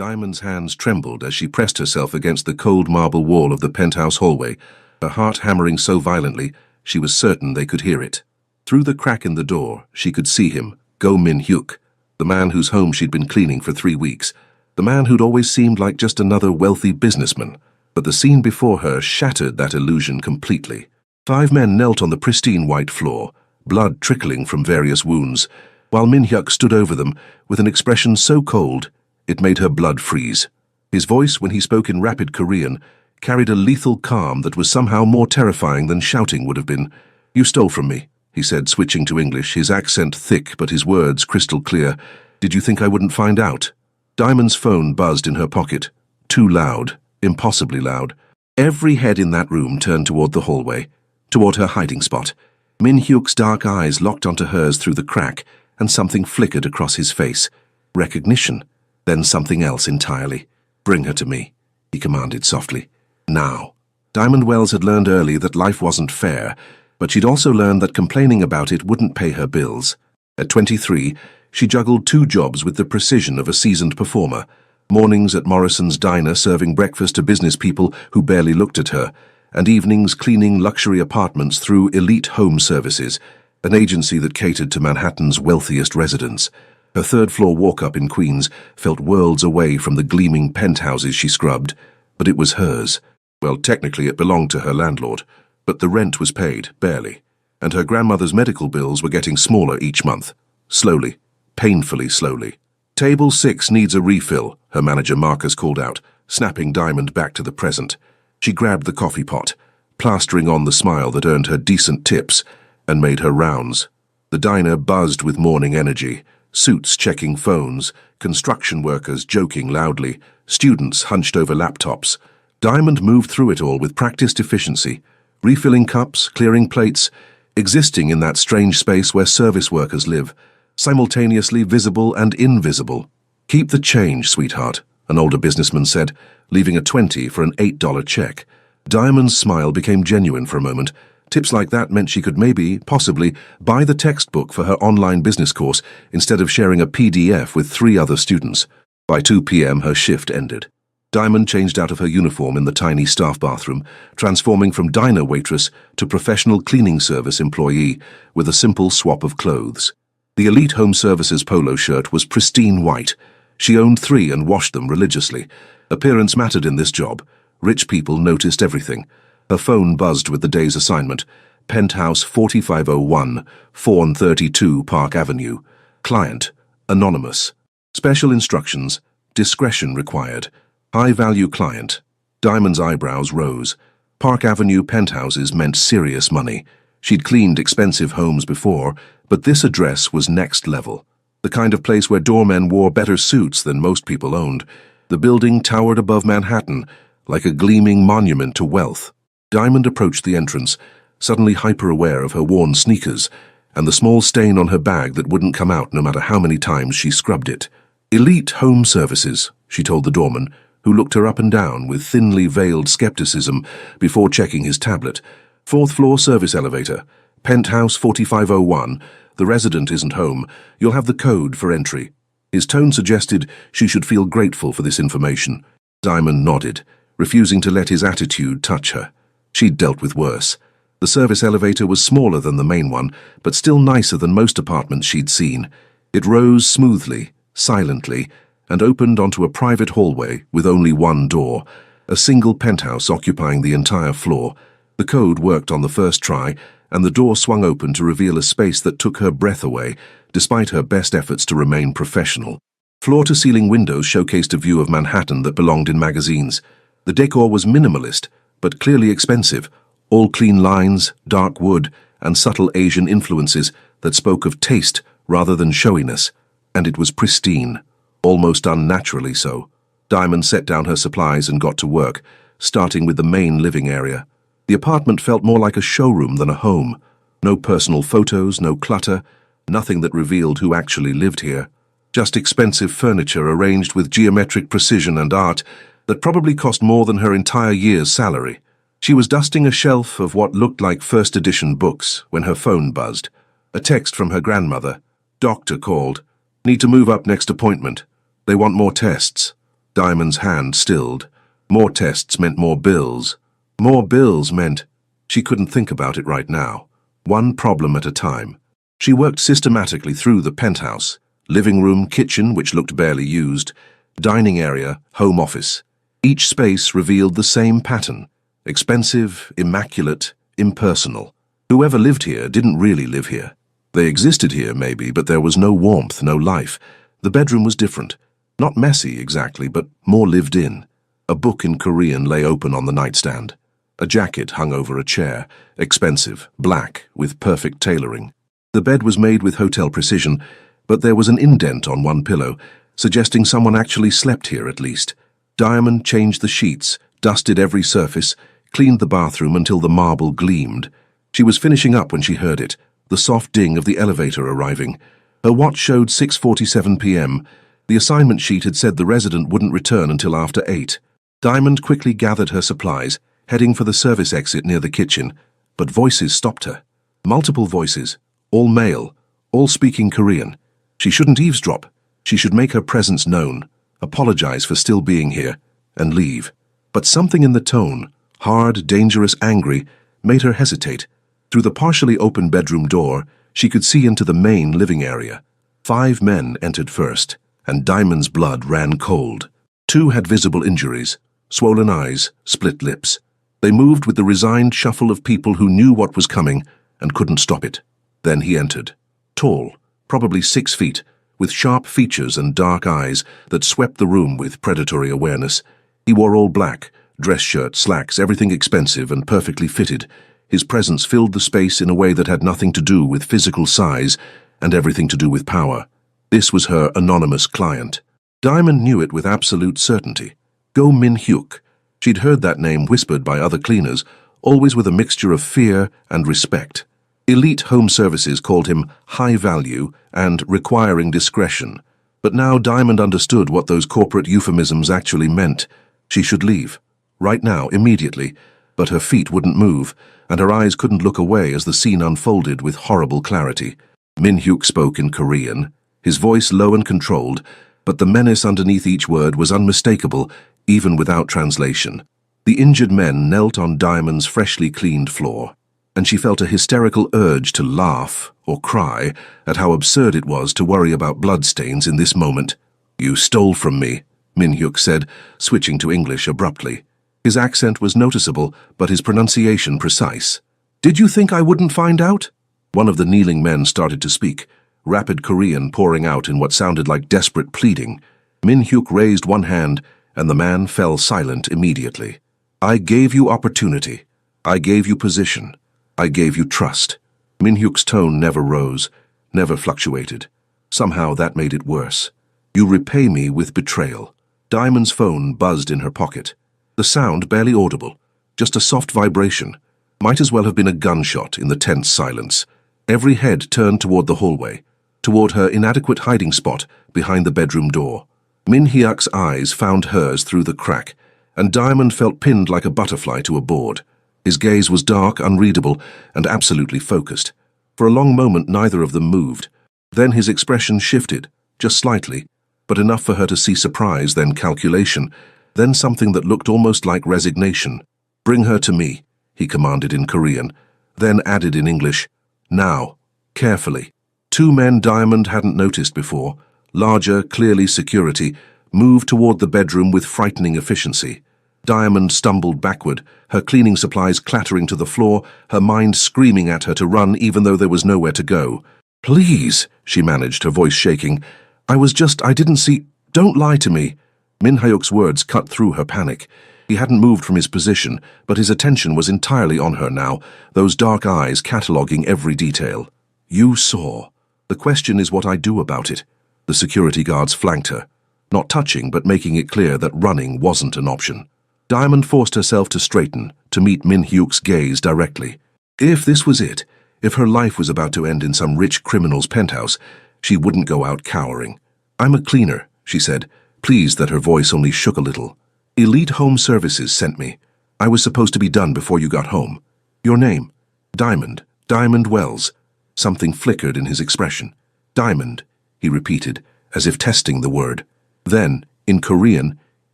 Diamond's hands trembled as she pressed herself against the cold marble wall of the penthouse hallway, her heart hammering so violently she was certain they could hear it. Through the crack in the door, she could see him, Go Min-hyuk, the man whose home she'd been cleaning for 3 weeks, the man who'd always seemed like just another wealthy businessman. But the scene before her shattered that illusion completely. 5 men knelt on the pristine white floor, blood trickling from various wounds, while Min-hyuk stood over them with an expression so cold it made her blood freeze. His voice, when he spoke in rapid Korean, carried a lethal calm that was somehow more terrifying than shouting would have been. "You stole from me," he said, switching to English, his accent thick but his words crystal clear. "Did you think I wouldn't find out?" Diamond's phone buzzed in her pocket. Too loud, impossibly loud. Every head in that room turned toward the hallway, toward her hiding spot. Min-hyuk's dark eyes locked onto hers through the crack, and something flickered across his face. Recognition. Then something else entirely. "Bring her to me," he commanded softly. Now. Diamond Wells had learned early that life wasn't fair, but she'd also learned that complaining about it wouldn't pay her bills. At 23, she juggled 2 jobs with the precision of a seasoned performer. Mornings at Morrison's diner serving breakfast to business people who barely looked at her, and evenings cleaning luxury apartments through Elite Home Services, an agency that catered to Manhattan's wealthiest residents. Her 3rd-floor walk-up in Queens felt worlds away from the gleaming penthouses she scrubbed, but it was hers. Well, technically it belonged to her landlord, but the rent was paid, barely, and her grandmother's medical bills were getting smaller each month. Slowly, painfully slowly. "Table 6 needs a refill," her manager Marcus called out, snapping Diamond back to the present. She grabbed the coffee pot, plastering on the smile that earned her decent tips, and made her rounds. The diner buzzed with morning energy. Suits checking phones, construction workers joking loudly, students hunched over laptops. Diamond moved through it all with practiced efficiency, refilling cups, clearing plates, existing in that strange space where service workers live, simultaneously visible and invisible. "Keep the change, sweetheart," an older businessman said, leaving a 20 for an $8 check. Diamond's smile became genuine for a moment. Tips like that meant she could maybe, possibly, buy the textbook for her online business course instead of sharing a PDF with 3 other students. By 2 p.m. her shift ended. Diamond changed out of her uniform in the tiny staff bathroom, transforming from diner waitress to professional cleaning service employee with a simple swap of clothes. The Elite Home Services polo shirt was pristine white. She owned 3 and washed them religiously. Appearance mattered in this job. Rich people noticed everything. Her phone buzzed with the day's assignment. Penthouse 4501, 432 Park Avenue. Client, anonymous. Special instructions, discretion required. High-value client. Diamond's eyebrows rose. Park Avenue penthouses meant serious money. She'd cleaned expensive homes before, but this address was next level. The kind of place where doormen wore better suits than most people owned. The building towered above Manhattan, like a gleaming monument to wealth. Diamond approached the entrance, suddenly hyper-aware of her worn sneakers and the small stain on her bag that wouldn't come out no matter how many times she scrubbed it. "Elite Home Services," she told the doorman, who looked her up and down with thinly veiled skepticism before checking his tablet. "4th-floor service elevator. Penthouse 4501. The resident isn't home. You'll have the code for entry." His tone suggested she should feel grateful for this information. Diamond nodded, refusing to let his attitude touch her. She'd dealt with worse. The service elevator was smaller than the main one, but still nicer than most apartments she'd seen. It rose smoothly, silently, and opened onto a private hallway with only one door, a single penthouse occupying the entire floor. The code worked on the first try, and the door swung open to reveal a space that took her breath away, despite her best efforts to remain professional. Floor-to-ceiling windows showcased a view of Manhattan that belonged in magazines. The decor was minimalist, but clearly expensive, all clean lines, dark wood, and subtle Asian influences that spoke of taste rather than showiness, and it was pristine, almost unnaturally so. Diamond set down her supplies and got to work, starting with the main living area. The apartment felt more like a showroom than a home. No personal photos, no clutter, nothing that revealed who actually lived here. Just expensive furniture arranged with geometric precision and art that probably cost more than her entire year's salary. She was dusting a shelf of what looked like first edition books when her phone buzzed. A text from her grandmother. "Doctor called. Need to move up next appointment. They want more tests." Diamond's hand stilled. More tests meant more bills. More bills meant she couldn't think about it right now. One problem at a time. She worked systematically through the penthouse. Living room, kitchen, which looked barely used, dining area, home office. Each space revealed the same pattern. Expensive, immaculate, impersonal. Whoever lived here didn't really live here. They existed here, maybe, but there was no warmth, no life. The bedroom was different. Not messy, exactly, but more lived in. A book in Korean lay open on the nightstand. A jacket hung over a chair, expensive, black, with perfect tailoring. The bed was made with hotel precision, but there was an indent on one pillow, suggesting someone actually slept here at least. Diamond changed the sheets, dusted every surface, cleaned the bathroom until the marble gleamed. She was finishing up when she heard it, the soft ding of the elevator arriving. Her watch showed 6:47 p.m. The assignment sheet had said the resident wouldn't return until after 8. Diamond quickly gathered her supplies, heading for the service exit near the kitchen, but voices stopped her. Multiple voices, all male, all speaking Korean. She shouldn't eavesdrop. She should make her presence known, apologize for still being here, and leave. But something in the tone, hard, dangerous, angry, made her hesitate. Through the partially open bedroom door, she could see into the main living area. 5 men entered first, and Diamond's blood ran cold. 2 had visible injuries, swollen eyes, split lips. They moved with the resigned shuffle of people who knew what was coming and couldn't stop it. Then he entered. Tall, probably 6 feet, with sharp features and dark eyes that swept the room with predatory awareness. He wore all black, dress shirt, slacks, everything expensive and perfectly fitted. His presence filled the space in a way that had nothing to do with physical size and everything to do with power. This was her anonymous client. Diamond knew it with absolute certainty. Go Min-hyuk. She'd heard that name whispered by other cleaners, always with a mixture of fear and respect. Elite Home Services called him high value and requiring discretion. But now Diamond understood what those corporate euphemisms actually meant. She should leave. Right now, immediately. But her feet wouldn't move, and her eyes couldn't look away as the scene unfolded with horrible clarity. Min-hyuk spoke in Korean, his voice low and controlled, but the menace underneath each word was unmistakable, even without translation. The injured men knelt on Diamond's freshly cleaned floor, and she felt a hysterical urge to laugh or cry at how absurd it was to worry about bloodstains in this moment. "You stole from me," Min-hyuk said, switching to English abruptly. His accent was noticeable, but his pronunciation precise. "Did you think I wouldn't find out?" One of the kneeling men started to speak, rapid Korean pouring out in what sounded like desperate pleading. Min-hyuk raised one hand, and the man fell silent immediately. "I gave you opportunity. I gave you position. I gave you trust." Min-hyuk's tone never rose, never fluctuated. Somehow that made it worse. "You repay me with betrayal." Diamond's phone buzzed in her pocket. The sound barely audible, just a soft vibration. Might as well have been a gunshot in the tense silence. Every head turned toward the hallway, toward her inadequate hiding spot behind the bedroom door. Min-hyuk's eyes found hers through the crack, and Diamond felt pinned like a butterfly to a board. His gaze was dark, unreadable, and absolutely focused. For a long moment neither of them moved. Then his expression shifted, just slightly, but enough for her to see surprise, then calculation, then something that looked almost like resignation. "Bring her to me," he commanded in Korean, then added in English, "Now, carefully." 2 men Diamond hadn't noticed before, larger, clearly security, moved toward the bedroom with frightening efficiency. Diamond stumbled backward, her cleaning supplies clattering to the floor, her mind screaming at her to run even though there was nowhere to go. "Please," she managed, her voice shaking. I didn't see. Don't lie to me." Min-hyuk's words cut through her panic. He hadn't moved from his position, but his attention was entirely on her now, those dark eyes cataloguing every detail. "You saw. The question is what I do about it." The security guards flanked her, not touching but making it clear that running wasn't an option. Diamond forced herself to straighten, to meet Min-hyuk's gaze directly. If this was it, if her life was about to end in some rich criminal's penthouse, she wouldn't go out cowering. "I'm a cleaner," she said, pleased that her voice only shook a little. "Elite Home Services sent me. I was supposed to be done before you got home. Your name?" "Diamond. Diamond Wells." Something flickered in his expression. "Diamond," he repeated, as if testing the word. Then, in Korean,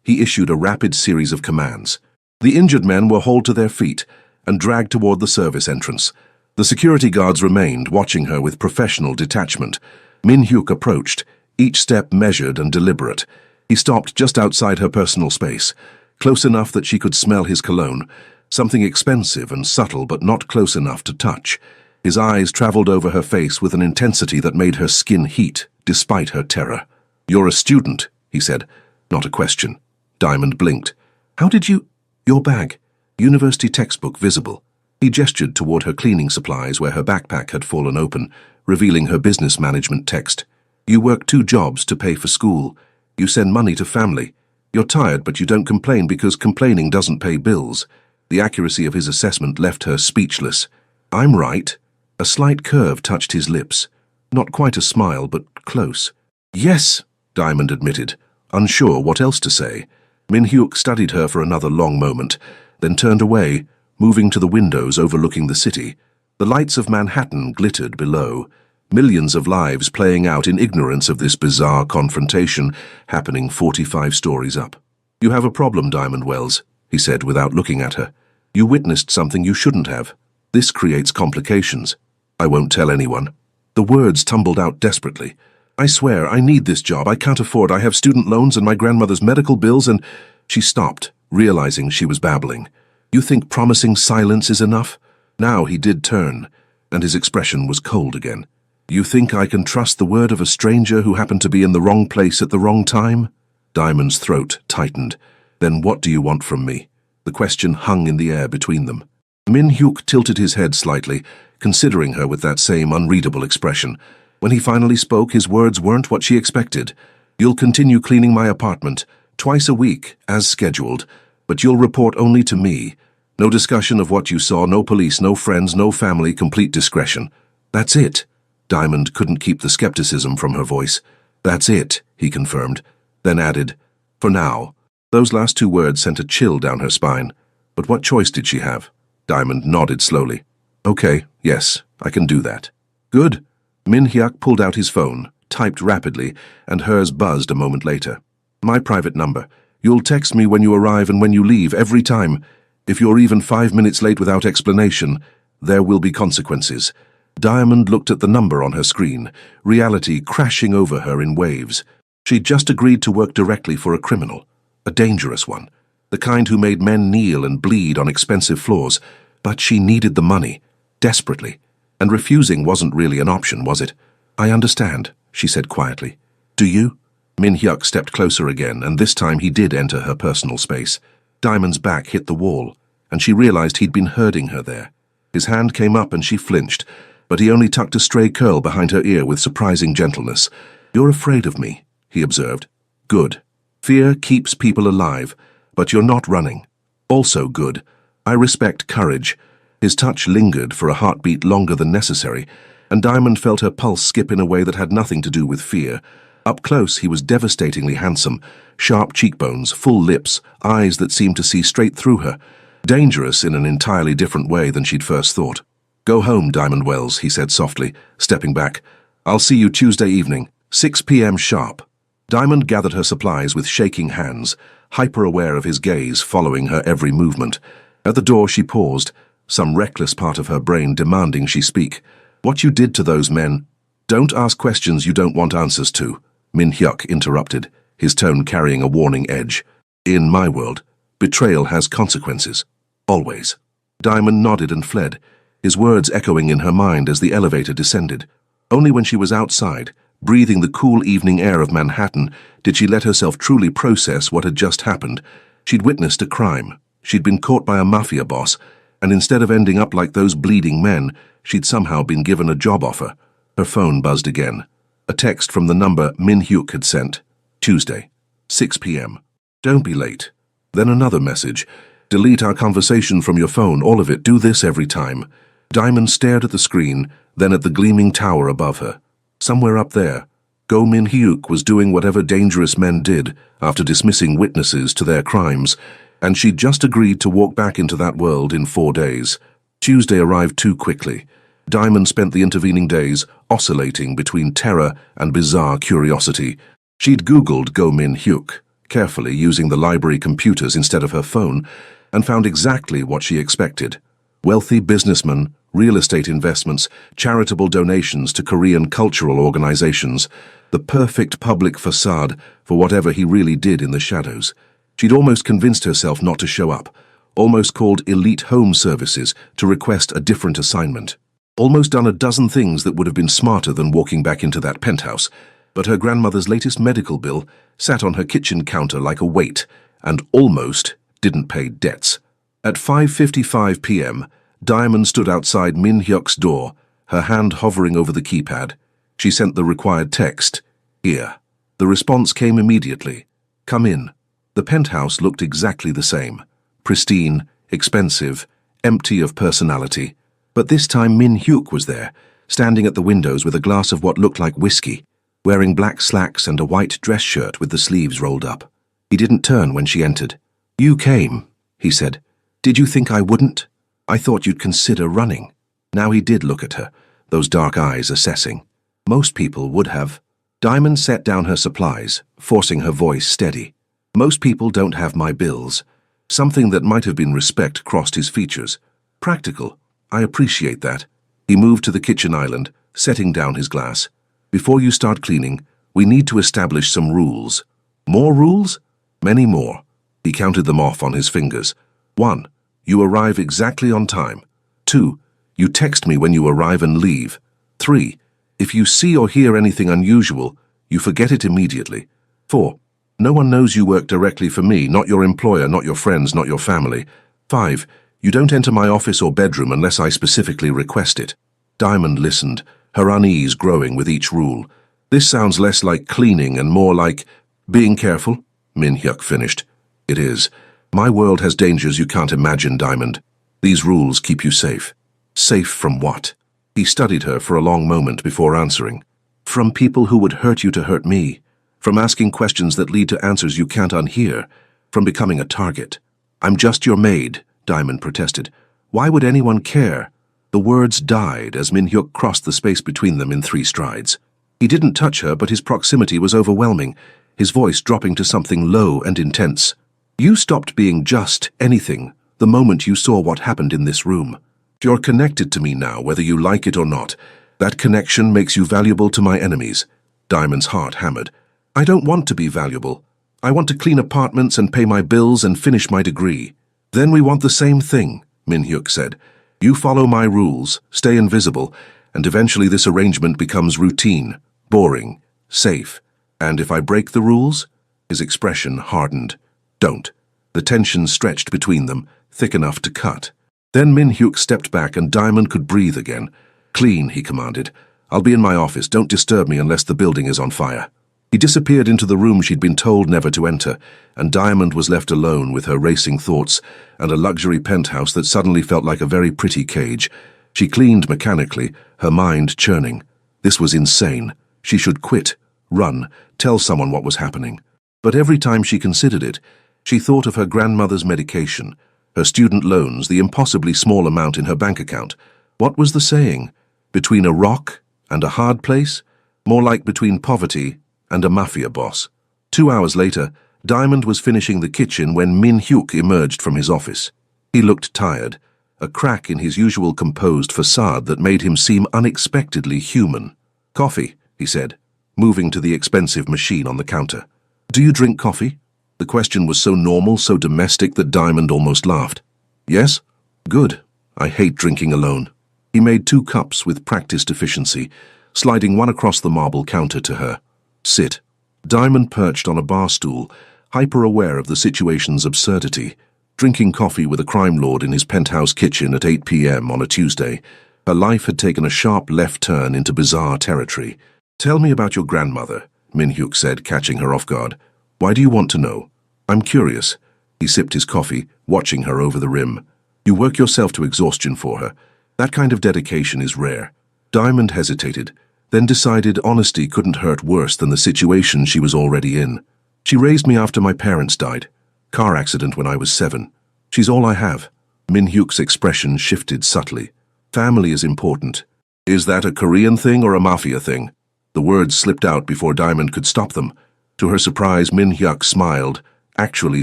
He issued a rapid series of commands. The injured men were hauled to their feet and dragged toward the service entrance. The security guards remained, watching her with professional detachment. Min Hyuk approached, each step measured and deliberate. He stopped just outside her personal space, close enough that she could smell his cologne, something expensive and subtle but not close enough to touch. His eyes traveled over her face with an intensity that made her skin heat, despite her terror. "You're a student," he said, not a question. Diamond blinked. "How did you—" "Your bag. University textbook visible." He gestured toward her cleaning supplies where her backpack had fallen open, revealing her business management text. "You work 2 jobs to pay for school. You send money to family. You're tired, but you don't complain because complaining doesn't pay bills." The accuracy of his assessment left her speechless. "I'm right." A slight curve touched his lips. Not quite a smile, but close. "Yes," Diamond admitted, unsure what else to say. Min Hyuk studied her for another long moment, then turned away, moving to the windows overlooking the city. The lights of Manhattan glittered below, millions of lives playing out in ignorance of this bizarre confrontation happening 45 stories up. "You have a problem, Diamond Wells," he said without looking at her. "You witnessed something you shouldn't have. This creates complications." "I won't tell anyone." The words tumbled out desperately. "I swear, I need this job. I can't afford. I have student loans and my grandmother's medical bills and—" She stopped, realizing she was babbling. "You think promising silence is enough?" Now he did turn, and his expression was cold again. "You think I can trust the word of a stranger who happened to be in the wrong place at the wrong time?" Diamond's throat tightened. "Then what do you want from me?" The question hung in the air between them. Min Hyuk tilted his head slightly, considering her with that same unreadable expression. When he finally spoke, his words weren't what she expected. "You'll continue cleaning my apartment, twice a week, as scheduled, but you'll report only to me. No discussion of what you saw, no police, no friends, no family, complete discretion." "That's it." Diamond couldn't keep the skepticism from her voice. "That's it," he confirmed, then added, "For now." Those last 2 words sent a chill down her spine. But what choice did she have? Diamond nodded slowly. "Okay, yes, I can do that." "Good." Min Hyuk pulled out his phone, typed rapidly, and hers buzzed a moment later. "My private number. You'll text me when you arrive and when you leave, every time. If you're even 5 minutes late without explanation, there will be consequences." Diamond looked at the number on her screen, reality crashing over her in waves. She'd just agreed to work directly for a criminal, a dangerous one, the kind who made men kneel and bleed on expensive floors. But she needed the money, desperately, and refusing wasn't really an option, was it? "I understand," she said quietly. "Do you?" Min Hyuk stepped closer again, and this time he did enter her personal space. Diamond's back hit the wall, and she realized he'd been herding her there. His hand came up and she flinched, but he only tucked a stray curl behind her ear with surprising gentleness. "You're afraid of me," he observed. "Good. Fear keeps people alive, but you're not running. Also good. I respect courage." His touch lingered for a heartbeat longer than necessary, and Diamond felt her pulse skip in a way that had nothing to do with fear. Up close, he was devastatingly handsome, sharp cheekbones, full lips, eyes that seemed to see straight through her. Dangerous in an entirely different way than she'd first thought. "Go home, Diamond Wells," he said softly, stepping back. "I'll see you Tuesday evening, 6 p.m. sharp." Diamond gathered her supplies with shaking hands, hyper-aware of his gaze following her every movement. At the door she paused, some reckless part of her brain demanding she speak. "What you did to those men—" "Don't ask questions you don't want answers to," Min Hyuk interrupted, his tone carrying a warning edge. "In my world, betrayal has consequences. Always." Diamond nodded and fled, his words echoing in her mind as the elevator descended. Only when she was outside, breathing the cool evening air of Manhattan, did she let herself truly process what had just happened. She'd witnessed a crime. She'd been caught by a mafia boss, and instead of ending up like those bleeding men, she'd somehow been given a job offer. Her phone buzzed again. A text from the number Min Hyuk had sent. "Tuesday, 6 p.m. Don't be late." Then another message. "Delete our conversation from your phone, all of it. Do this every time." Diamond stared at the screen, then at the gleaming tower above her. Somewhere up there, Go Min Hyuk was doing whatever dangerous men did after dismissing witnesses to their crimes, and she'd just agreed to walk back into that world in 4 days. Tuesday arrived too quickly. Diamond spent the intervening days oscillating between terror and bizarre curiosity. She'd Googled Go Min Hyuk, carefully using the library computers instead of her phone, and found exactly what she expected. Wealthy businessmen, real estate investments, charitable donations to Korean cultural organizations, the perfect public facade for whatever he really did in the shadows. She'd almost convinced herself not to show up, almost called elite home services to request a different assignment. Almost done a dozen things that would have been smarter than walking back into that penthouse, but her grandmother's latest medical bill sat on her kitchen counter like a weight and almost didn't pay debts. At 5:55 p.m., Diamond stood outside Min Hyuk's door, her hand hovering over the keypad. She sent the required text, "Here." The response came immediately, "Come in." The penthouse looked exactly the same, pristine, expensive, empty of personality. But this time Min Hyuk was there, standing at the windows with a glass of what looked like whiskey, wearing black slacks and a white dress shirt with the sleeves rolled up. He didn't turn when she entered. "You came," he said. "Did you think I wouldn't? I thought you'd consider running." Now he did look at her, those dark eyes assessing. Most people would have. Diamond set down her supplies, forcing her voice steady. "Most people don't have my bills." Something that might have been respect crossed his features. "Practical. I appreciate that." He moved to the kitchen island, setting down his glass. "Before you start cleaning, we need to establish some rules." "More rules?" "Many more." He counted them off on his fingers. 1. You arrive exactly on time. 2. You text me when you arrive and leave. 3. If you see or hear anything unusual, you forget it immediately. 4. No one knows you work directly for me, not your employer, not your friends, not your family. 5. You don't enter my office or bedroom unless I specifically request it. Diamond listened, her unease growing with each rule. "This sounds less like cleaning and more like being careful," Min Hyuk finished. "It is. My world has dangers you can't imagine, Diamond. These rules keep you safe." "Safe from what?" He studied her for a long moment before answering. "From people who would hurt you to hurt me. From asking questions that lead to answers you can't unhear. From becoming a target." "I'm just your maid," Diamond protested. "Why would anyone care?" The words died as Min Hyuk crossed the space between them in 3 strides. He didn't touch her, but his proximity was overwhelming, his voice dropping to something low and intense. "You stopped being just anything the moment you saw what happened in this room. You're connected to me now, whether you like it or not. That connection makes you valuable to my enemies." Diamond's heart hammered. "I don't want to be valuable. I want to clean apartments and pay my bills and finish my degree." "Then we want the same thing," Min Hyuk said. "You follow my rules, stay invisible, and eventually this arrangement becomes routine, boring, safe. And if I break the rules?" His expression hardened. "Don't." The tension stretched between them, thick enough to cut. Then Min Hyuk stepped back and Diamond could breathe again. "Clean," he commanded. "I'll be in my office. Don't disturb me unless the building is on fire." He disappeared into the room she'd been told never to enter, and Diamond was left alone with her racing thoughts and a luxury penthouse that suddenly felt like a very pretty cage. She cleaned mechanically, her mind churning. This was insane. She should quit, run, tell someone what was happening. But every time she considered it, she thought of her grandmother's medication, her student loans, the impossibly small amount in her bank account. What was the saying? Between a rock and a hard place? More like between poverty and a mafia boss. 2 hours later, Diamond was finishing the kitchen when Min Hyuk emerged from his office. He looked tired, a crack in his usual composed facade that made him seem unexpectedly human. "Coffee," he said, moving to the expensive machine on the counter. "Do you drink coffee?" The question was so normal, so domestic that Diamond almost laughed. "Yes?" "Good. I hate drinking alone." He made 2 cups with practiced efficiency, sliding one across the marble counter to her. "Sit." Diamond perched on a bar stool, hyper-aware of the situation's absurdity. Drinking coffee with a crime lord in his penthouse kitchen at 8 p.m. on a Tuesday, her life had taken a sharp left turn into bizarre territory. "Tell me about your grandmother," Min Hyuk said, catching her off guard. "Why do you want to know?" "I'm curious." He sipped his coffee, watching her over the rim. "You work yourself to exhaustion for her. That kind of dedication is rare." Diamond hesitated, then decided honesty couldn't hurt worse than the situation she was already in. "She raised me after my parents died. Car accident when I was 7. She's all I have." Min Hyuk's expression shifted subtly. "Family is important. Is that a Korean thing or a mafia thing?" The words slipped out before Diamond could stop them. To her surprise, Min Hyuk smiled, actually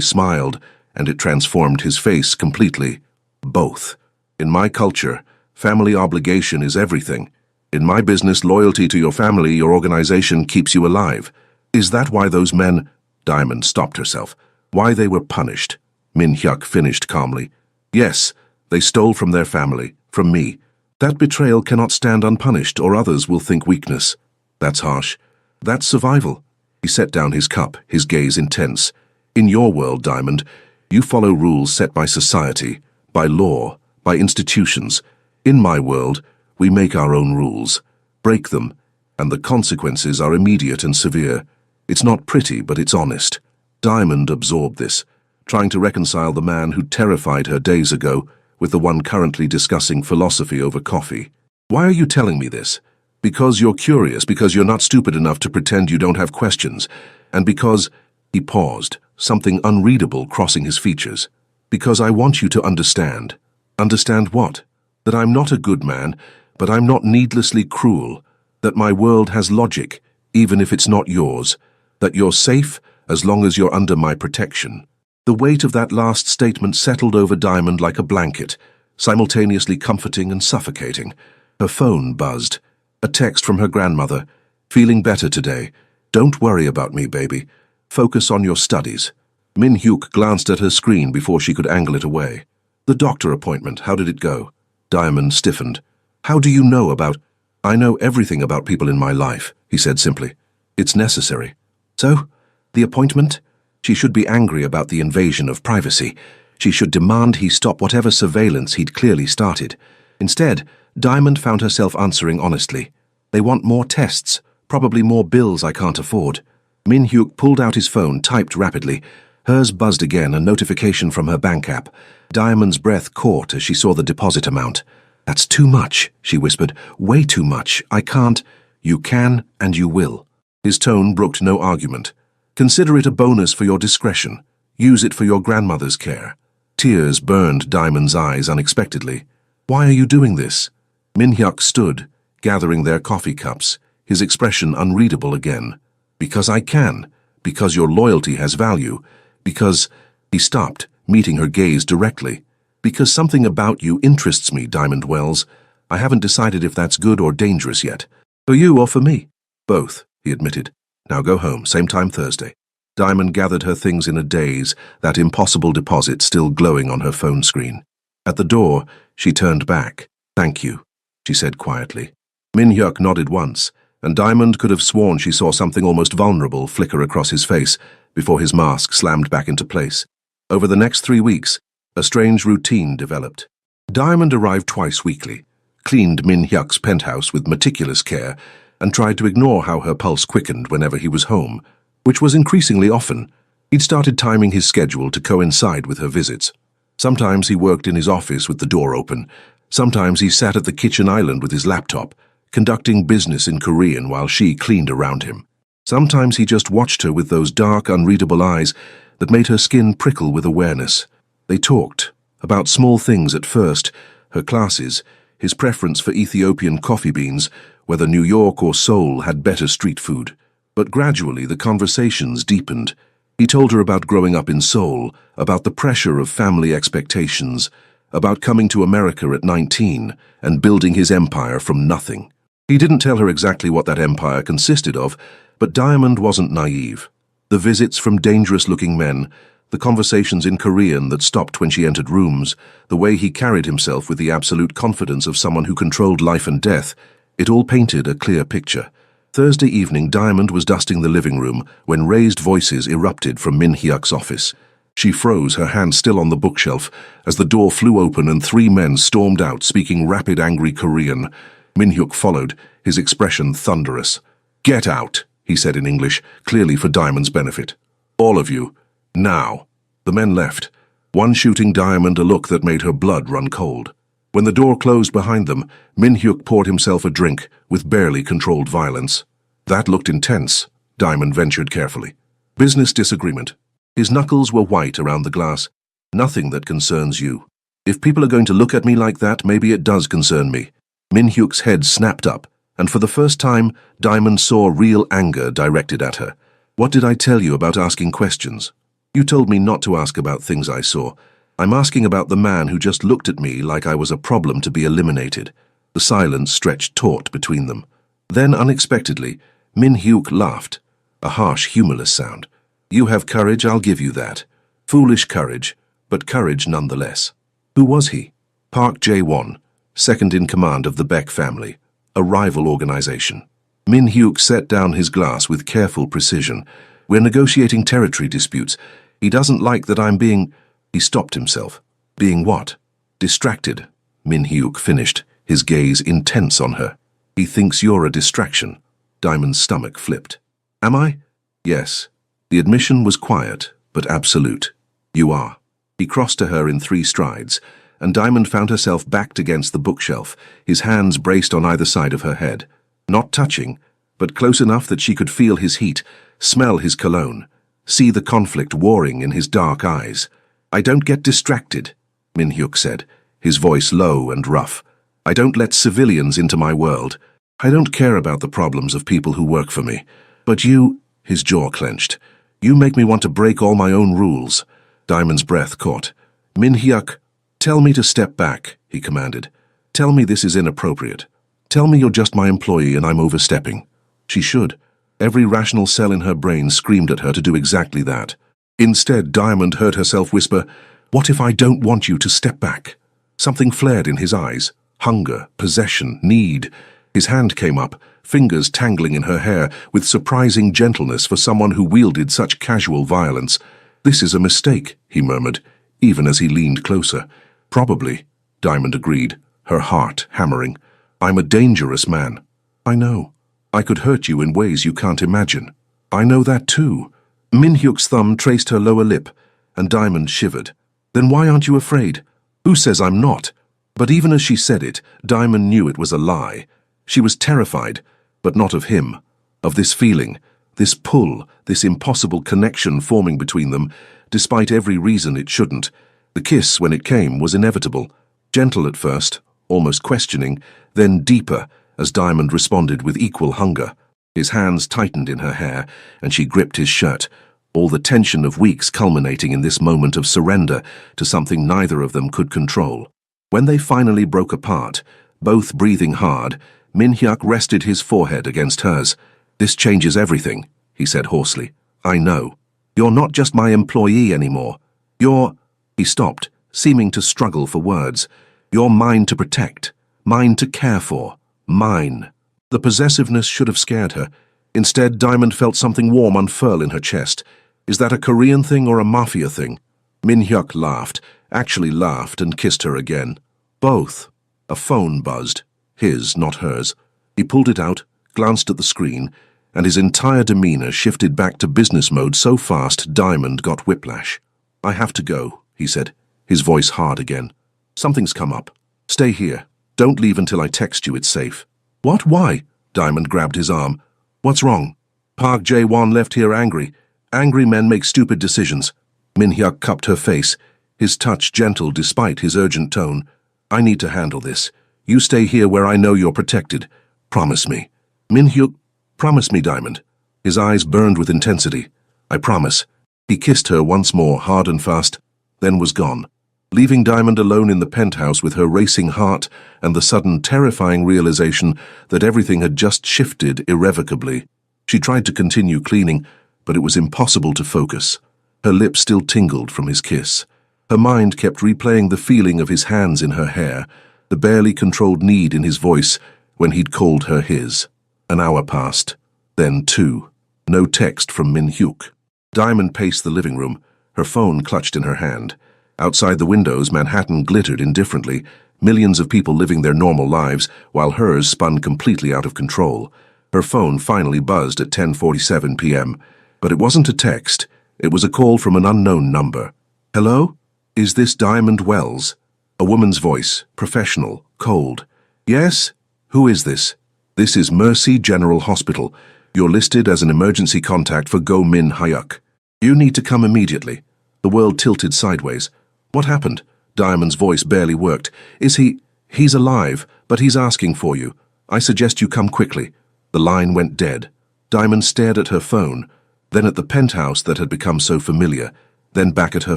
smiled, and it transformed his face completely. Both. In my culture, family obligation is everything. In my business, loyalty to your family, your organization keeps you alive. Is that why those men— Diamond stopped herself. Why they were punished? Min Hyuk finished calmly. Yes, they stole from their family, from me. That betrayal cannot stand unpunished, or others will think weakness. That's harsh. That's survival. He set down his cup, his gaze intense. In your world, Diamond, you follow rules set by society, by law, by institutions. In my world, we make our own rules, break them, and the consequences are immediate and severe. It's not pretty, but it's honest. Diamond absorbed this, trying to reconcile the man who terrified her days ago with the one currently discussing philosophy over coffee. Why are you telling me this? Because you're curious, because you're not stupid enough to pretend you don't have questions, and because— He paused, something unreadable crossing his features. Because I want you to understand. Understand what? That I'm not a good man, but I'm not needlessly cruel. That my world has logic, even if it's not yours. That you're safe as long as you're under my protection. The weight of that last statement settled over Diamond like a blanket, simultaneously comforting and suffocating. Her phone buzzed. A text from her grandmother. Feeling better today. Don't worry about me, baby. Focus on your studies. Min Hyuk glanced at her screen before she could angle it away. The doctor appointment, how did it go? Diamond stiffened. How do you know about— I know everything about people in my life, he said simply. It's necessary. So, the appointment? She should be angry about the invasion of privacy. She should demand he stop whatever surveillance he'd clearly started. Instead, Diamond found herself answering honestly. They want more tests, probably more bills I can't afford. Min Hyuk pulled out his phone, typed rapidly. Hers buzzed again, a notification from her bank app. Diamond's breath caught as she saw the deposit amount. That's too much, she whispered. Way too much. I can't— You can and you will. His tone brooked no argument. Consider it a bonus for your discretion. Use it for your grandmother's care. Tears burned Diamond's eyes unexpectedly. Why are you doing this? Min Hyuk stood, gathering their coffee cups, his expression unreadable again. Because I can. Because your loyalty has value. Because— He stopped, meeting her gaze directly. Because something about you interests me, Diamond Wells. I haven't decided if that's good or dangerous yet. For you or for me? Both, he admitted. Now go home, same time Thursday. Diamond gathered her things in a daze, that impossible deposit still glowing on her phone screen. At the door, she turned back. Thank you, she said quietly. Min Hyuk nodded once, and Diamond could have sworn she saw something almost vulnerable flicker across his face before his mask slammed back into place. Over the next 3 weeks, a strange routine developed. Diamond arrived twice weekly, cleaned Min Hyuk's penthouse with meticulous care, and tried to ignore how her pulse quickened whenever he was home, which was increasingly often. He'd started timing his schedule to coincide with her visits. Sometimes he worked in his office with the door open. Sometimes he sat at the kitchen island with his laptop, conducting business in Korean while she cleaned around him. Sometimes he just watched her with those dark, unreadable eyes that made her skin prickle with awareness. They talked about small things at first, her classes, his preference for Ethiopian coffee beans, whether New York or Seoul had better street food. But gradually the conversations deepened. He told her about growing up in Seoul, about the pressure of family expectations, about coming to America at 19 and building his empire from nothing. He didn't tell her exactly what that empire consisted of, but Diamond wasn't naive. The visits from dangerous-looking men, the conversations in Korean that stopped when she entered rooms, the way he carried himself with the absolute confidence of someone who controlled life and death, it all painted a clear picture. Thursday evening, Diamond was dusting the living room when raised voices erupted from Min Hyuk's office. She froze, her hand still on the bookshelf, as the door flew open and 3 men stormed out, speaking rapid, angry Korean. Min Hyuk followed, his expression thunderous. "Get out," he said in English, clearly for Diamond's benefit. "All of you. Now." The men left, one shooting Diamond a look that made her blood run cold. When the door closed behind them, Min Hyuk poured himself a drink with barely controlled violence. That looked intense, Diamond ventured carefully. Business disagreement. His knuckles were white around the glass. Nothing that concerns you. If people are going to look at me like that, maybe it does concern me. Min Hyuk's head snapped up, and for the first time, Diamond saw real anger directed at her. What did I tell you about asking questions? You told me not to ask about things I saw. I'm asking about the man who just looked at me like I was a problem to be eliminated. The silence stretched taut between them. Then, unexpectedly, Min Hyuk laughed, a harsh, humorless sound. You have courage, I'll give you that. Foolish courage, but courage nonetheless. Who was he? Park Jae-won, second in command of the Baek family, a rival organization. Min Hyuk set down his glass with careful precision. We're negotiating territory disputes. He doesn't like that I'm being... He stopped himself. Being what? Distracted, Min Hyuk finished, his gaze intense on her. He thinks you're a distraction. Diamond's stomach flipped. Am I? Yes. The admission was quiet, but absolute. You are. He crossed to her in 3 strides, and Diamond found herself backed against the bookshelf, his hands braced on either side of her head. Not touching, but close enough that she could feel his heat, smell his cologne, see the conflict warring in his dark eyes. I don't get distracted, Min Hyuk said, his voice low and rough. I don't let civilians into my world. I don't care about the problems of people who work for me. But you, his jaw clenched, you make me want to break all my own rules. Diamond's breath caught. Min Hyuk, tell me to step back, he commanded. Tell me this is inappropriate. Tell me you're just my employee and I'm overstepping. She should. Every rational cell in her brain screamed at her to do exactly that. Instead, Diamond heard herself whisper, what if I don't want you to step back? Something flared in his eyes. Hunger, possession, need. His hand came up, fingers tangling in her hair with surprising gentleness for someone who wielded such casual violence. This is a mistake, he murmured, even as he leaned closer. Probably, Diamond agreed, her heart hammering. I'm a dangerous man. I know. I could hurt you in ways you can't imagine. I know that too. Min Hyuk's thumb traced her lower lip, and Diamond shivered. Then why aren't you afraid? Who says I'm not? But even as she said it, Diamond knew it was a lie. She was terrified, but not of him, of this feeling, this pull, this impossible connection forming between them, despite every reason it shouldn't. The kiss, when it came, was inevitable. Gentle at first, almost questioning, then deeper, as Diamond responded with equal hunger. His hands tightened in her hair, and she gripped his shirt, all the tension of weeks culminating in this moment of surrender to something neither of them could control. When they finally broke apart, both breathing hard, Min Hyuk rested his forehead against hers. This changes everything, he said hoarsely. I know. You're not just my employee anymore. You're... He stopped, seeming to struggle for words. You're mine to protect, mine to care for, mine. The possessiveness should have scared her. Instead, Diamond felt something warm unfurl in her chest. Is that a Korean thing or a mafia thing? Min Hyuk laughed, actually laughed, and kissed her again. Both. A phone buzzed. His, not hers. He pulled it out, glanced at the screen, and his entire demeanor shifted back to business mode so fast Diamond got whiplash. I have to go, he said, his voice hard again. Something's come up. Stay here. Don't leave until I text you it's safe. What? Why? Diamond grabbed his arm. What's wrong? Park Jae-won left here angry. Angry men make stupid decisions. Min Hyuk cupped her face, his touch gentle despite his urgent tone. I need to handle this. You stay here where I know you're protected. Promise me. Min Hyuk, promise me, Diamond. His eyes burned with intensity. I promise. He kissed her once more, hard and fast, then was gone, leaving Diamond alone in the penthouse with her racing heart and the sudden terrifying realization that everything had just shifted irrevocably. She tried to continue cleaning, but it was impossible to focus. Her lips still tingled from his kiss. Her mind kept replaying the feeling of his hands in her hair, the barely controlled need in his voice when he'd called her his. An hour passed, then 2. No text from Min Hyuk. Diamond paced the living room, her phone clutched in her hand. Outside the windows, Manhattan glittered indifferently, millions of people living their normal lives, while hers spun completely out of control. Her phone finally buzzed at 10:47 p.m., but it wasn't a text. It was a call from an unknown number. Hello? Is this Diamond Wells? A woman's voice, professional, cold. Yes? Who is this? This is Mercy General Hospital. You're listed as an emergency contact for Go Min Hyuk. You need to come immediately. The world tilted sideways. What happened? Diamond's voice barely worked. He's alive, but he's asking for you. I suggest you come quickly. The line went dead. Diamond stared at her phone. then at the penthouse that had become so familiar, then back at her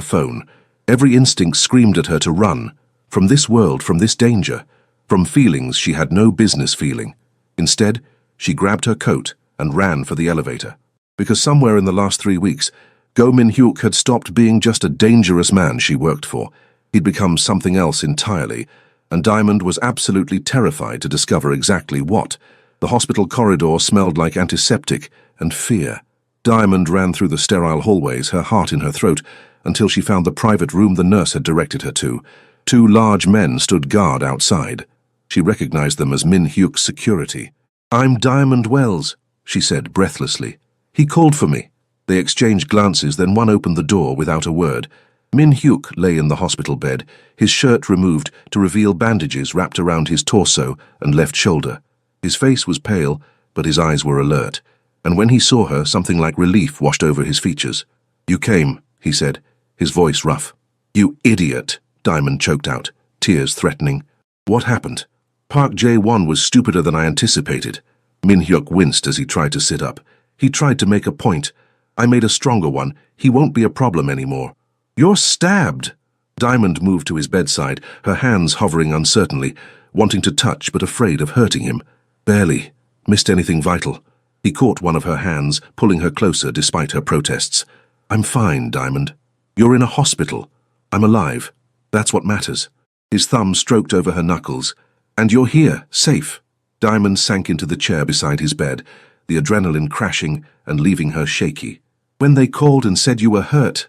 phone. Every instinct screamed at her to run, from this world, from this danger, from feelings she had no business feeling. Instead, she grabbed her coat and ran for the elevator. Because somewhere in the last 3 weeks, Go Min-hyuk had stopped being just a dangerous man she worked for. He'd become something else entirely, and Diamond was absolutely terrified to discover exactly what. The hospital corridor smelled like antiseptic and fear. Diamond ran through the sterile hallways, her heart in her throat, until she found the private room the nurse had directed her to. 2 large men stood guard outside. She recognized them as Min-hyuk's security. "I'm Diamond Wells," she said breathlessly. "He called for me." They exchanged glances, then one opened the door without a word. Min-hyuk lay in the hospital bed, his shirt removed to reveal bandages wrapped around his torso and left shoulder. His face was pale, but his eyes were alert, and when he saw her, something like relief washed over his features. "You came," he said, his voice rough. "You idiot," Diamond choked out, tears threatening. "What happened?" "Park Jae-won was stupider than I anticipated." Min-hyuk winced as he tried to sit up. "He tried to make a point. I made a stronger one. He won't be a problem anymore." "You're stabbed!" Diamond moved to his bedside, her hands hovering uncertainly, wanting to touch but afraid of hurting him. "Barely. Missed anything vital." He caught one of her hands, pulling her closer despite her protests. "I'm fine, Diamond. You're in a hospital. I'm alive. That's what matters." His thumb stroked over her knuckles. "And you're here, safe." Diamond sank into the chair beside his bed, the adrenaline crashing and leaving her shaky. "When they called and said you were hurt,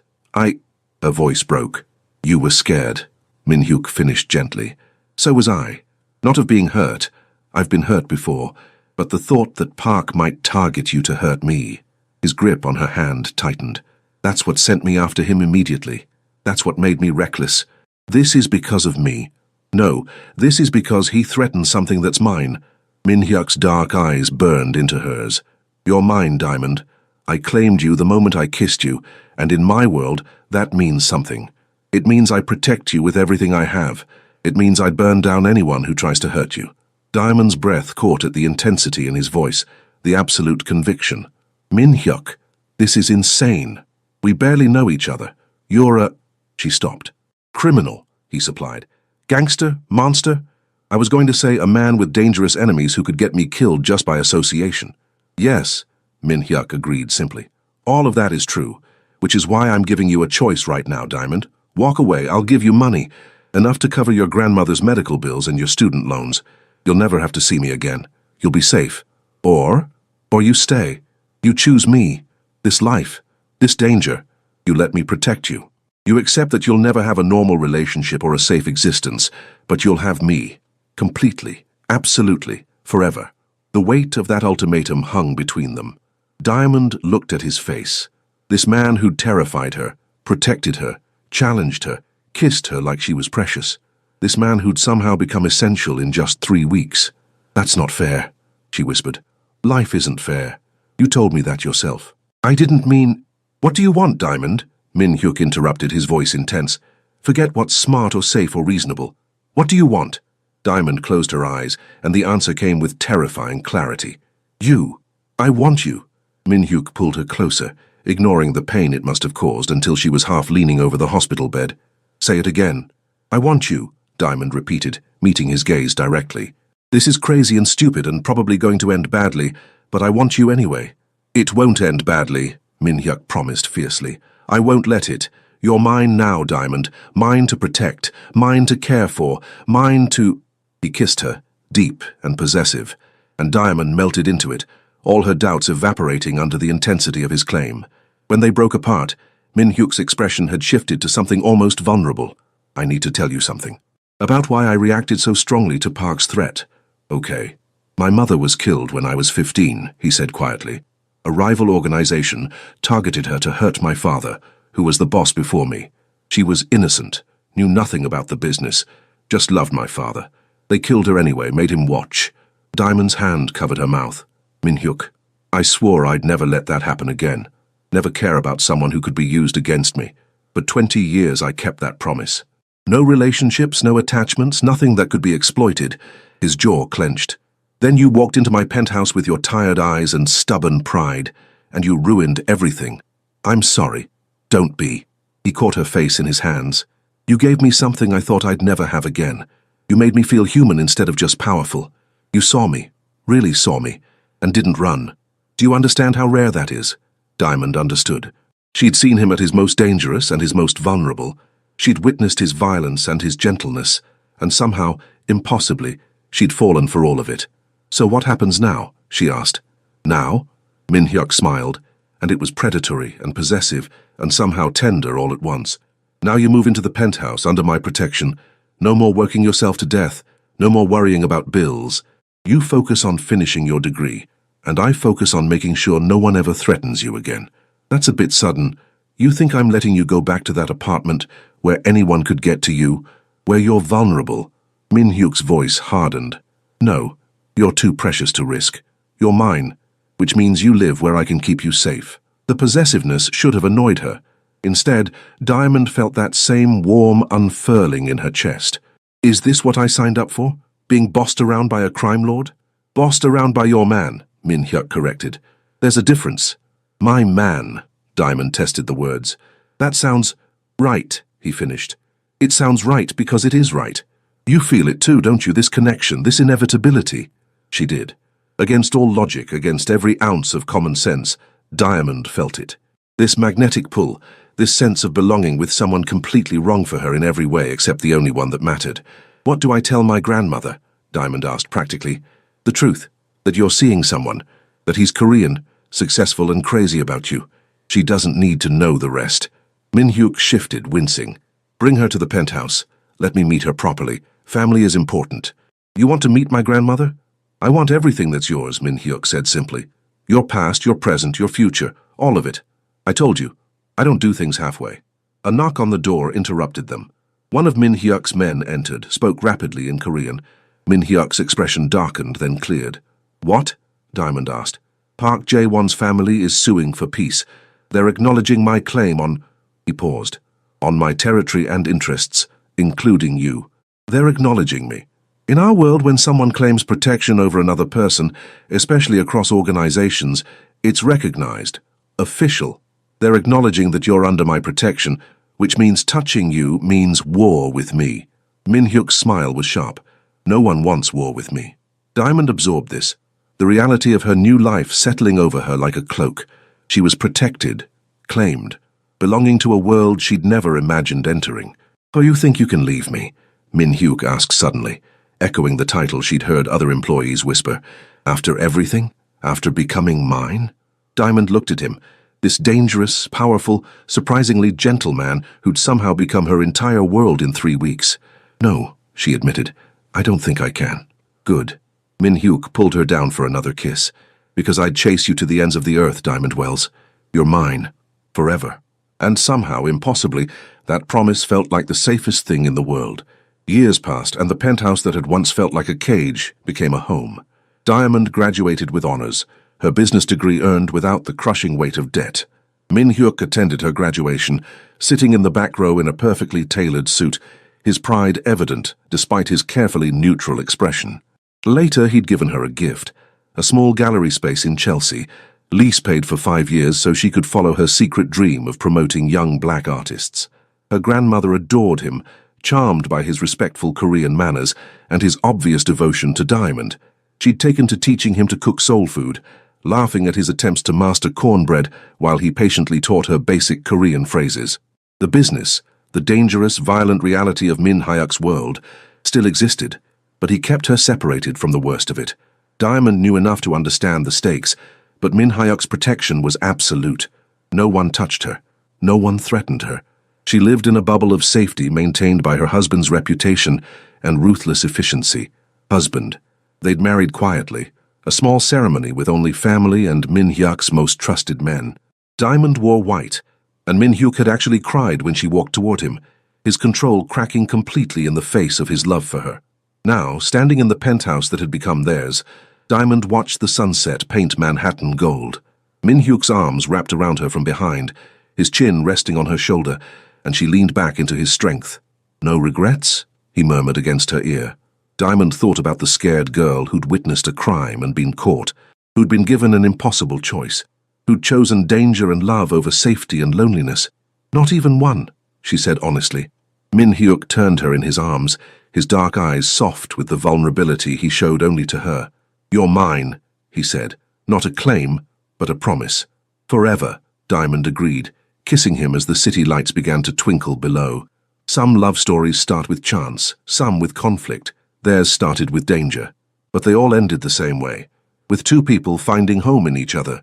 Her voice broke. "You were scared," Min-hyuk finished gently. "So was I. Not of being hurt. I've been hurt before, but the thought that Park might target you to hurt me." His grip on her hand tightened. "That's what sent me after him immediately. That's what made me reckless. This is because of me. No, this is because he threatened something that's mine." Min-hyuk's dark eyes burned into hers. "You're mine, Diamond. I claimed you the moment I kissed you, and in my world, that means something. It means I protect you with everything I have. It means I'd burn down anyone who tries to hurt you." Diamond's breath caught at the intensity in his voice, the absolute conviction. "Min-hyuk, this is insane. We barely know each other. You're a—" She stopped. "Criminal," he supplied. "Gangster? Monster? I was going to say a man with dangerous enemies who could get me killed just by association." "Yes," Min-hyuk agreed simply. "All of that is true, which is why I'm giving you a choice right now, Diamond. Walk away, I'll give you money, enough to cover your grandmother's medical bills and your student loans. You'll never have to see me again. You'll be safe. Or you stay. You choose me, this life, this danger. You let me protect you. You accept that you'll never have a normal relationship or a safe existence, but you'll have me. Completely, absolutely, forever." The weight of that ultimatum hung between them. Diamond looked at his face. This man who'd terrified her, protected her, challenged her, kissed her like she was precious. This man who'd somehow become essential in just 3 weeks. "That's not fair," she whispered. "Life isn't fair. You told me that yourself." "I didn't mean—" "What do you want, Diamond?" Min-hyuk interrupted, his voice intense. "Forget what's smart or safe or reasonable. What do you want?" Diamond closed her eyes, and the answer came with terrifying clarity. "You. I want you." Min-hyuk pulled her closer, ignoring the pain it must have caused until she was half leaning over the hospital bed. "Say it again." "I want you," Diamond repeated, meeting his gaze directly. "This is crazy and stupid and probably going to end badly, but I want you anyway." "It won't end badly," Min-hyuk promised fiercely. "I won't let it. You're mine now, Diamond. Mine to protect, mine to care for, mine to—" He kissed her, deep and possessive, and Diamond melted into it, all her doubts evaporating under the intensity of his claim. When they broke apart, Min-hyuk's expression had shifted to something almost vulnerable. "I need to tell you something. About why I reacted so strongly to Park's threat." "Okay. My mother was killed when I was 15, he said quietly. A rival organization targeted her to hurt my father, who was the boss before me. She was innocent, knew nothing about the business, just loved my father. They killed her anyway, made him watch." Diamond's hand covered her mouth. "Min-hyuk, I swore I'd never let that happen again. Never care about someone who could be used against me. For 20 years I kept that promise. No relationships, no attachments, nothing that could be exploited." His jaw clenched. "Then you walked into my penthouse with your tired eyes and stubborn pride. and you ruined everything. I'm sorry. Don't be. He caught her face in his hands. You gave me something I thought I'd never have again. You made me feel human instead of just powerful. You saw me, really saw me, and didn't run. Do you understand how rare that is? Diamond understood. She'd seen him at his most dangerous and his most vulnerable. She'd witnessed his violence and his gentleness, and somehow, impossibly, she'd fallen for all of it. So what happens now? She asked. Now? Min Hyuk smiled, and it was predatory and possessive and somehow tender all at once. Now you move into the penthouse under my protection. No more working yourself to death. No more worrying about bills. You focus on finishing your degree, and I focus on making sure no one ever threatens you again. That's a bit sudden. You think I'm letting you go back to that apartment where anyone could get to you, where you're vulnerable? Min Hyuk's voice hardened. No, you're too precious to risk. You're mine, which means you live where I can keep you safe. The possessiveness should have annoyed her. Instead, Diamond felt that same warm unfurling in her chest. Is this what I signed up for? Being bossed around by a crime lord? Bossed around by your man, Min Hyuk corrected. There's a difference. My man, Diamond tested the words. That sounds right, he finished. It sounds right because it is right. You feel it too, don't you, this connection, this inevitability? She did. Against all logic, against every ounce of common sense, Diamond felt it. This magnetic pull, this sense of belonging with someone completely wrong for her in every way except the only one that mattered. What do I tell my grandmother? Diamond asked practically. The truth, that you're seeing someone, that he's Korean, successful and crazy about you. She doesn't need to know the rest. Min Hyuk shifted, wincing. Bring her to the penthouse. Let me meet her properly. Family is important. You want to meet my grandmother? I want everything that's yours, Min Hyuk said simply. Your past, your present, your future, all of it. I told you, I don't do things halfway. A knock on the door interrupted them. One of Min Hyuk's men entered, spoke rapidly in Korean. Min Hyuk's expression darkened, then cleared. What? Diamond asked. Park Jae-won's family is suing for peace. They're acknowledging my claim on... He paused. On my territory and interests, including you. They're acknowledging me. In our world, when someone claims protection over another person, especially across organizations, it's recognized. Official. They're acknowledging that you're under my protection, which means touching you means war with me. Min Hyuk's smile was sharp. No one wants war with me. Diamond absorbed this. The reality of her new life settling over her like a cloak. She was protected, claimed, belonging to a world she'd never imagined entering. Oh, you think you can leave me? Min Hyuk asked suddenly, echoing the title she'd heard other employees whisper. After everything? After becoming mine? Diamond looked at him. This dangerous, powerful, surprisingly gentle man who'd somehow become her entire world in 3 weeks. No, she admitted. I don't think I can. Good. Min Hyuk pulled her down for another kiss. Because I'd chase you to the ends of the earth, Diamond Wells. You're mine. Forever. And somehow, impossibly, that promise felt like the safest thing in the world. Years passed, and the penthouse that had once felt like a cage became a home. Diamond graduated with honors, her business degree earned without the crushing weight of debt. Min Hyuk attended her graduation, sitting in the back row in a perfectly tailored suit, his pride evident despite his carefully neutral expression. Later, he'd given her a gift, a small gallery space in Chelsea, lease paid for 5 years so she could follow her secret dream of promoting young black artists. Her grandmother adored him, charmed by his respectful Korean manners and his obvious devotion to Diamond. She'd taken to teaching him to cook soul food, laughing at his attempts to master cornbread while he patiently taught her basic Korean phrases. The business, the dangerous, violent reality of Min Hyuk's world, still existed, but he kept her separated from the worst of it. Diamond knew enough to understand the stakes, but Min Hyuk's protection was absolute. No one touched her. No one threatened her. She lived in a bubble of safety maintained by her husband's reputation and ruthless efficiency. Husband. They'd married quietly, a small ceremony with only family and Min Hyuk's most trusted men. Diamond wore white, and Min Hyuk had actually cried when she walked toward him, his control cracking completely in the face of his love for her. Now, standing in the penthouse that had become theirs, Diamond watched the sunset paint Manhattan gold. Min Hyuk's arms wrapped around her from behind, his chin resting on her shoulder, and she leaned back into his strength. No regrets? He murmured against her ear. Diamond thought about the scared girl who'd witnessed a crime and been caught, who'd been given an impossible choice, who'd chosen danger and love over safety and loneliness. Not even one, she said honestly. Min Hyuk turned her in his arms, his dark eyes soft with the vulnerability he showed only to her. "You're mine," he said. "Not a claim, but a promise." "Forever," Diamond agreed, kissing him as the city lights began to twinkle below. Some love stories start with chance, some with conflict. Theirs started with danger. But they all ended the same way, with two people finding home in each other,